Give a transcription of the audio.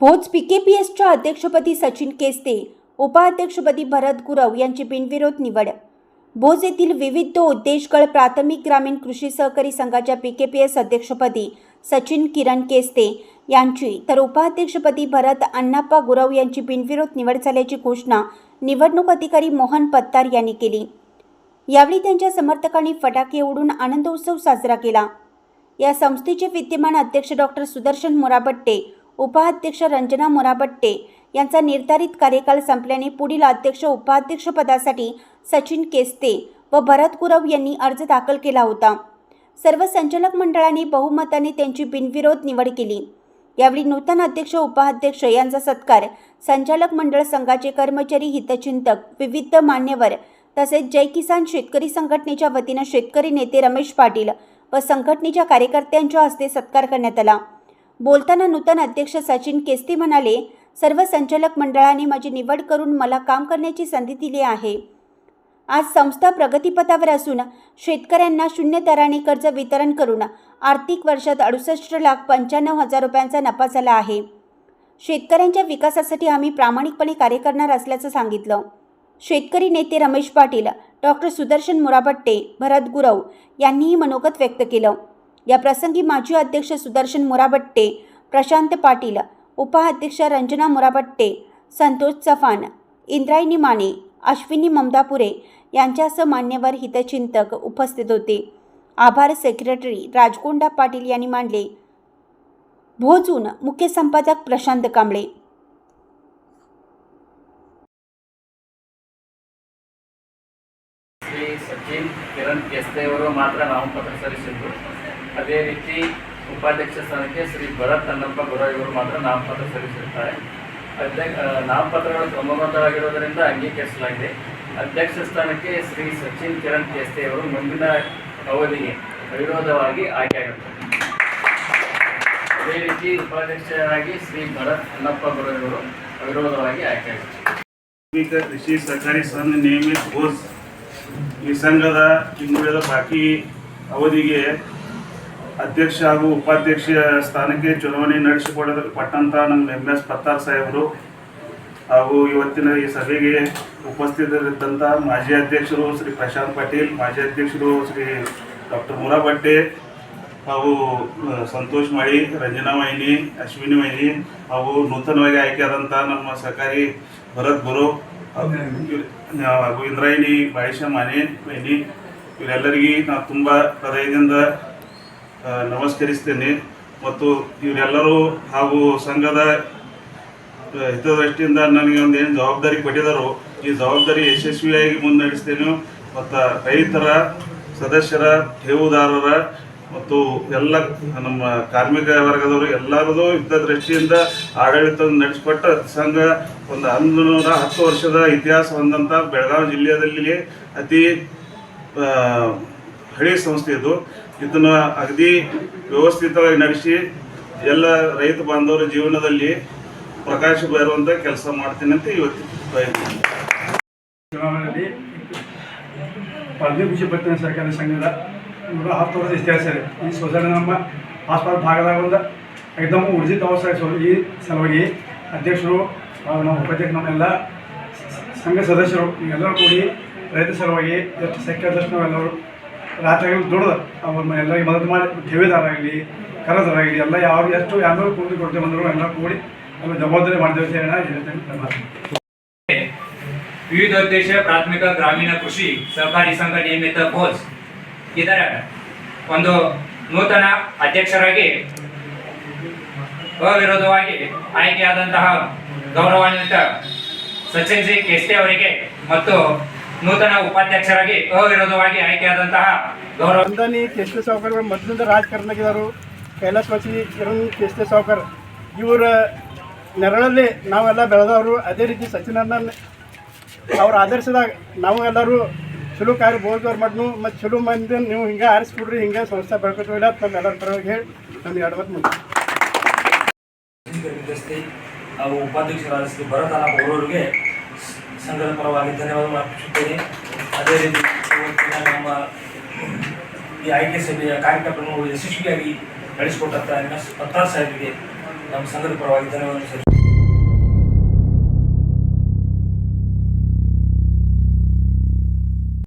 भोज पीकेपीएसच्या अध्यक्षपदी सचिन केस्ते, उपाध्यक्षपदी भरत गुरव यांची बिनविरोध निवड. भोज येथील विविध उद्देशगळ प्राथमिक ग्रामीण कृषी सहकारी संघाच्या पीकेपीएस अध्यक्षपदी सचिन किरण केस्ते यांची तर उपाध्यक्षपदी भरत अण्णाप्पा गुरव यांची बिनविरोध निवड झाल्याची घोषणा निवडणूक अधिकारी मोहन पत्तार यांनी केली. यावेळी त्यांच्या समर्थकांनी फटाके उडवून आनंदोत्सव साजरा केला. या संस्थेचे विद्यमान अध्यक्ष डॉक्टर सुदर्शन मोराबट्टे, उपाध्यक्ष रंजना मोराबट्टे यांचा निर्धारित कार्यकाल संपल्याने पुढील अध्यक्ष उपाध्यक्ष पदासाठी सचिन केस्ते व भरत गुरव यांनी अर्ज दाखल केला होता. सर्व संचालक मंडळाने बहुमताने त्यांची बिनविरोध निवड केली. यावेळी नूतन अध्यक्ष उपाध्यक्ष यांचा सत्कार संचालक मंडळ, संघाचे कर्मचारी, हितचिंतक, विविध मान्यवर तसेच जय किसान शेतकरी संघटनेच्या वतीनं शेतकरी नेते रमेश पाटील व संघटनेच्या कार्यकर्त्यांच्या हस्ते सत्कार करण्यात आला. बोलताना नूतन अध्यक्ष सचिन केस्ते म्हणाले, सर्व संचालक मंडळाने माझी निवड करून मला काम करण्याची संधी दिली आहे. आज संस्था प्रगतीपथावर असून शेतकऱ्यांना शून्य दराने कर्ज वितरण करून आर्थिक वर्षात 68,95,000 रुपयांचा नफा झाला आहे. शेतकऱ्यांच्या विकासासाठी आम्ही प्रामाणिकपणे कार्य करणार असल्याचं सांगितलं. शेतकरी नेते रमेश पाटील, डॉक्टर सुदर्शन मोराबट्टे, भरत गुरव यांनीही मनोगत व्यक्त केलं. या प्रसंगी माजी अध्यक्ष सुदर्शन मोराबट्टे, प्रशांत पाटील, उपाध्यक्ष रंजना मोराबट्टे, संतोष चव्हाण, इंद्रायणी माने, अश्विनी ममदापुरे यांच्यासह मान्यवर, हितचिंतक उपस्थित होते. आभार सेक्रेटरी राजगोंडा पाटील यांनी मांडले. भोजून मुख्य संपादक प्रशांत कांबळे. ಶ್ರೀ ಸಚಿನ್ ಕಿರಣ್ ಕೆಸ್ತೆ ಅವರು ಮಾತ್ರ ನಾಮಪತ್ರ ಸಲ್ಲಿಸಿದ್ದು. ಅದೇ ರೀತಿ ಉಪಾಧ್ಯಕ್ಷ ಸ್ಥಾನಕ್ಕೆ ಶ್ರೀ ಭರತ್ ಅಣ್ಣಪ್ಪ ಗುರವ್ ಇವರು ಮಾತ್ರ ನಾಮಪತ್ರ ಸಲ್ಲಿಸಿರುತ್ತಾರೆ. ನಾಮಪತ್ರಗಳು ಕ್ರಮಬದ್ಧವಾಗಿರುವುದರಿಂದ ಅಂಗೀಕರಿಸಲಾಗಿದೆ. ಅಧ್ಯಕ್ಷ ಸ್ಥಾನಕ್ಕೆ ಶ್ರೀ ಸಚಿನ್ ಕಿರಣ್ ಕೆಸ್ತೆ ಅವರು ಮುಂದಿನ ಅವಧಿಗೆ ಅವಿರೋಧವಾಗಿ ಆಯ್ಕೆಯಾಗುತ್ತಾರೆ. ಅದೇ ರೀತಿ ಉಪಾಧ್ಯಕ್ಷರಾಗಿ ಶ್ರೀ ಭರತ್ ಅಣ್ಣಪ್ಪ ಗುರವ್ ಇವರು ಅವಿರೋಧವಾಗಿ ಆಯ್ಕೆಯಾಗುತ್ತಾರೆ. ಕೃಷಿ ಸಹಕಾರಿ ಸಂಘ ನಿಯಮಿತ ಭೋಜ್ ಈ ಸಂಘದ ಇನ್ನುಳಿದ ಬಾಕಿ ಅವಧಿಗೆ ಅಧ್ಯಕ್ಷ ಹಾಗೂ ಉಪಾಧ್ಯಕ್ಷ ಸ್ಥಾನಕ್ಕೆ ಚುನಾವಣೆ ನಡೆಸಿಕೊಡಲ್ಪಟ್ಟಂಥ ನಮ್ಮ MS ಪತ್ತಾರ್ ಸಾಹೇಬರು ಹಾಗೂ ಇವತ್ತಿನ ಈ ಸಭೆಗೆ ಉಪಸ್ಥಿತರಿದ್ದಂಥ ಮಾಜಿ ಅಧ್ಯಕ್ಷರು ಶ್ರೀ ಪ್ರಶಾಂತ್ ಪಾಟೀಲ್, ಮಾಜಿ ಅಧ್ಯಕ್ಷರು ಶ್ರೀ ಡಾಕ್ಟರ್ ಮೊರಾಬಟ್ಟೆ ಹಾಗೂ ಸಂತೋಷ್ ಮಾಳಿ, ರಂಜನಾ ವೈನಿ, ಅಶ್ವಿನಿ ವೈನಿ ಹಾಗೂ ನೂತನವಾಗಿ ಆಯ್ಕೆಯಾದಂಥ ನಮ್ಮ ಸಹಕಾರಿ ಭರತ್ ಗುರು ಹಾಗೂ ಇಂದ್ರಾಯಣಿ ಬಾಯಿಷ ಮಾನೆ ವೈನಿ ಇವರೆಲ್ಲರಿಗೆ ನಾನು ತುಂಬ ಹೃದಯದಿಂದ ನಮಸ್ಕರಿಸ್ತೇನೆ. ಮತ್ತು ಇವರೆಲ್ಲರೂ ಹಾಗೂ ಸಂಘದ ಹಿತದೃಷ್ಟಿಯಿಂದ ನನಗೆ ಒಂದು ಏನು ಜವಾಬ್ದಾರಿ ಕೊಟ್ಟಿದ್ದಾರೋ ಈ ಜವಾಬ್ದಾರಿ ಯಶಸ್ವಿಯಾಗಿ ಮುನ್ನಡೆಸ್ತೇನೆ. ಮತ್ತು ರೈತರ, ಸದಸ್ಯರ, ಠೇವುದಾರರ ಮತ್ತು ಎಲ್ಲ ನಮ್ಮ ಕಾರ್ಮಿಕ ವರ್ಗದವರು ಎಲ್ಲರದು ಹಿತದೃಷ್ಟಿಯಿಂದ ಆಡಳಿತ ನಡೆಸಿಕೊಟ್ಟ ಸಂಘ. ಒಂದು 110 ವರ್ಷದ ಇತಿಹಾಸ ಹೊಂದಂಥ ಬೆಳಗಾವಿ ಜಿಲ್ಲೆಯಲ್ಲಿ ಅತಿ ಹಳೆಯ ಸಂಸ್ಥೆ ಇದು. ಇದನ್ನು ಅಗದಿ ವ್ಯವಸ್ಥಿತವಾಗಿ ನಡೆಸಿ ಎಲ್ಲ ರೈತ ಬಾಂಧವರ ಜೀವನದಲ್ಲಿ ಪ್ರಕಾಶ ಬರುವಂಥ ಕೆಲಸ ಮಾಡ್ತೀನಿ ಅಂತ ಇವತ್ತು ಚುನಾವಣೆಯಲ್ಲಿ ಪ್ರಾಥಮಿಕ ಕೃಷಿ ಪತ್ತಿನ ಸಹಕಾರಿ ಸಂಘದ 110 ವರ್ಷದ ಇತಿಹಾಸ ಇದೆ. ಈ ಸ್ವಜನ ನಮ್ಮ ಆಸ್ಪಾದ ಭಾಗದಾಗ ಒಂದು ಏಕದಮ್ ಊರ್ಜಿತ ಅವಸರ. ಈ ಸಲುವಾಗಿ ಅಧ್ಯಕ್ಷರು ನಮ್ಮ ಉಪಾಧ್ಯಕ್ಷ ನಮ್ಮೆಲ್ಲ ಸಂಘ ಸದಸ್ಯರು ಎಲ್ಲರೂ ಕೂಡಿ ರೈತ ಸಲುವಾಗಿ ಎಷ್ಟು ಶಕ್ಯದಷ್ಟು ನಾವೆಲ್ಲರೂ ರಾತ್ರಿ ದುಡ್ದು ಅವ್ರ ಎಲ್ಲರಿಗೆ ಮದತು ಮಾಡಿ, ಠೇವಿದಾರಾಗಲಿ, ಕರದಾರಾಗಲಿ ಎಲ್ಲ ಯಾವ ಎಷ್ಟು ಯಾರು ಕೂಡಿ ಕೊಡ್ತೇವೆ ಬಂದರು ಎಲ್ಲ ಕೂಡಿ ಎಲ್ಲ ಜವಾಬ್ದಾರಿ ಮಾಡ್ತೇವೆ ಅಂತ ಹೇಳಿ. ವಿವಿಧೋದ್ದೇಶ ಪ್ರಾಥಮಿಕ ಗ್ರಾಮೀಣ ಕೃಷಿ ಸಹಕಾರಿ ಸಂಘ ನಿಯಮಿತ ಭೋಜ್ ಇದರ ಒಂದು ನೂತನ ಅಧ್ಯಕ್ಷರಾಗಿ ಅವಿರೋಧವಾಗಿ ಆಯ್ಕೆಯಾದಂತಹ ಗೌರವಾನ್ವಿತ ಸಚಿನ್ ಜಿ ಕೆಸ್ತೆ ಅವರಿಗೆ ಮತ್ತು ನೂತನ ಉಪಾಧ್ಯಕ್ಷರಾಗಿ ಅವಿರೋಧವಾಗಿ ಆಯ್ಕೆಯಾದಂತಹ ಗೌರವ ಕೆಸ್ತೆ ಸಾವ್ಕರ್ ಮೊದಲಿಂದ ರಾಜಕಾರಣದಾಗಿದ್ದರು. ಕೈಲಾಸವಾಸಿ ಕಿರಣ್ ಕೆಸ್ತೆ ಸಾವ್ಕರ್ ಇವರ ನೆರಳಲ್ಲಿ ನಾವೆಲ್ಲ ಬೆಳೆದವರು. ಅದೇ ರೀತಿ ಸಚಿನ್ ಅಣ್ಣನ ಅವ್ರ ಆದರ್ಶದಾಗ ನಾವು ಎಲ್ಲರೂ ಚಲೋ ಕಾರ್ಯ ಬೋಲ್ದವ್ರು ಮಾಡ್ನು ಮತ್ತು ಚಲೋ ಮಂದಿ ನೀವು ಹಿಂಗೆ ಆರಿಸ್ಬಿಡ್ರಿ, ಹಿಂಗೆ ಸಂಸ್ಥೆ ಬೆಳ್ಕೊಟ್ಟಿಲ್ಲ ನಮ್ಮ ಎಲ್ಲರ ಪರವಾಗಿ ಹೇಳಿ ನಮ್ಗೆ ಎಡವತ್ತು ಮುಂದೆ ಹಾಗೂ ಉಪಾಧ್ಯಕ್ಷರಾದ ಶ್ರೀ ಭರತ್ ಅಣ್ಣಪ್ಪ ಅವರಿಗೆ ಸಂಘದ ಪರವಾಗಿ ಧನ್ಯವಾದ ಅರ್ಪಿಸುತ್ತೇನೆ. ಅದೇ ರೀತಿ ಇವತ್ತಿನ ನಮ್ಮ ಈ ಆಯ್ಕೆ ಸಭೆಯ ಕಾರ್ಯಕ್ರಮವನ್ನು ಯಶಸ್ವಿಯಾಗಿ ನಡೆಸಿಕೊಟ್ಟಂಥ MS ಪತ್ತಾರ್ ಸಾಹೇಬರಿಗೆ ನಮ್ಮ ಸಂಘದ ಪರವಾಗಿ ಧನ್ಯವಾದ ಸಲ್ಲಿಸುತ್ತೇನೆ.